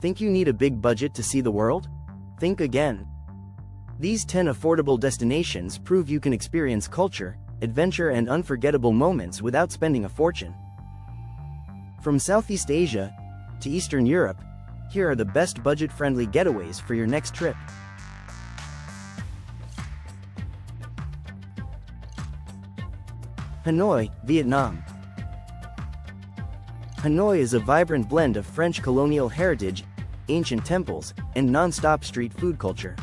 Think you need a big budget to see the world? Think again. These 10 affordable destinations prove you can experience culture, adventure and unforgettable moments without spending a fortune. From Southeast Asia to Eastern Europe, here are the best budget-friendly getaways for your next trip. Hanoi, Vietnam. Hanoi is a vibrant blend of French colonial heritage, ancient temples, and non-stop street food culture.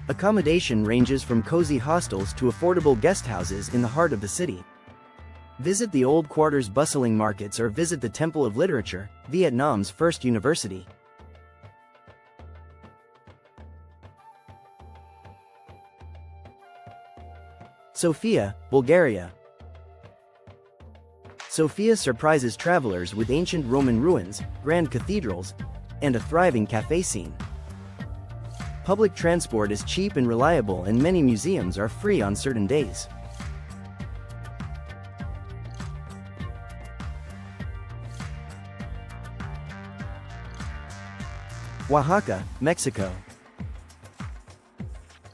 Accommodation ranges from cozy hostels to affordable guest houses in the heart of the city. Visit the old quarter's bustling markets or visit the Temple of Literature, Vietnam's first university. Sofia, Bulgaria. Sofia surprises travelers with ancient Roman ruins, grand cathedrals, and a thriving cafe scene. Public transport is cheap and reliable, and many museums are free on certain days. Oaxaca, Mexico.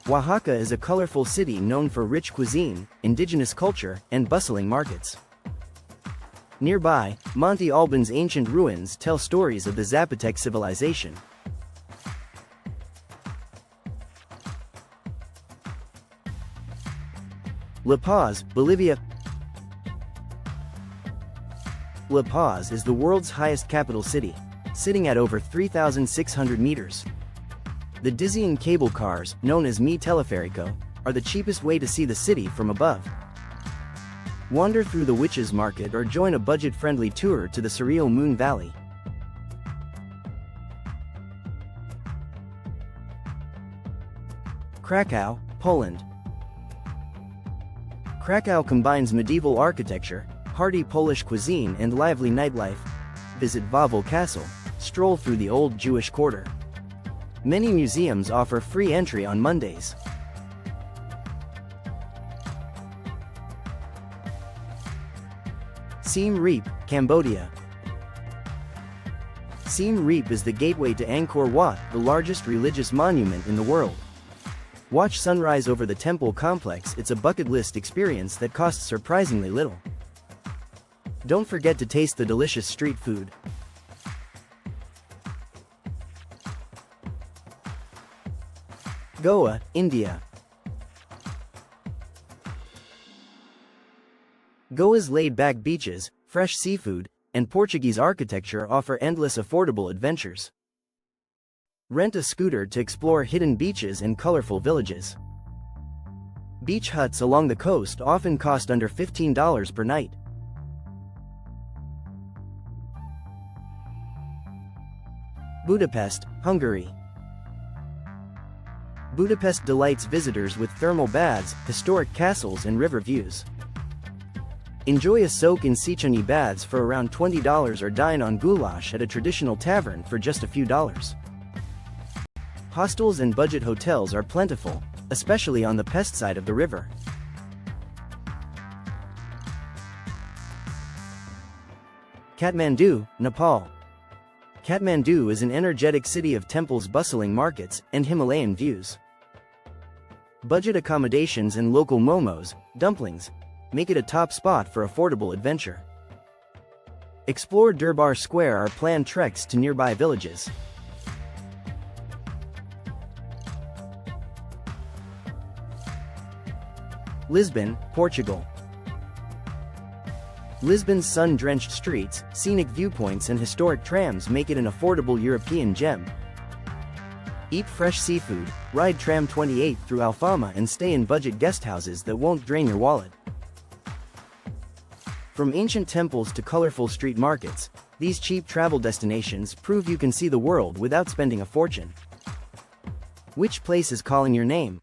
Oaxaca is a colorful city known for rich cuisine, indigenous culture, and bustling markets. Nearby, Monte Alban's ancient ruins tell stories of the Zapotec civilization. La Paz, Bolivia. La Paz is the world's highest capital city, sitting at over 3,600 meters. The dizzying cable cars, known as Mi Teleférico, are the cheapest way to see the city from above. Wander through the Witches' Market or join a budget-friendly tour to the surreal Moon Valley. Krakow, Poland. Krakow combines medieval architecture, hearty Polish cuisine and lively nightlife. Visit Wawel Castle, stroll through the old Jewish quarter. Many museums offer free entry on Mondays. Siem Reap, Cambodia. Siem Reap is the gateway to Angkor Wat, the largest religious monument in the world. Watch sunrise over the temple complex. It's a bucket list experience that costs surprisingly little. Don't forget to taste the delicious street food. Goa, India. Goa's laid-back beaches, fresh seafood, and Portuguese architecture offer endless affordable adventures. Rent a scooter to explore hidden beaches and colorful villages. Beach huts along the coast often cost under $15 per night. Budapest, Hungary. Budapest delights visitors with thermal baths, historic castles and river views. Enjoy a soak in Széchenyi baths for around $20 or dine on goulash at a traditional tavern for just a few dollars. Hostels and budget hotels are plentiful, especially on the Pest side of the river. Kathmandu, Nepal. Kathmandu is an energetic city of temples, bustling markets, and Himalayan views. Budget accommodations and local momos, dumplings, make it a top spot for affordable adventure. Explore Durbar Square or plan treks to nearby villages. Lisbon, Portugal. Lisbon's sun-drenched streets, scenic viewpoints and historic trams make it an affordable European gem. Eat fresh seafood, ride tram 28 through Alfama and stay in budget guest houses that won't drain your wallet. From ancient temples to colorful street markets, these cheap travel destinations prove you can see the world without spending a fortune. Which place is calling your name?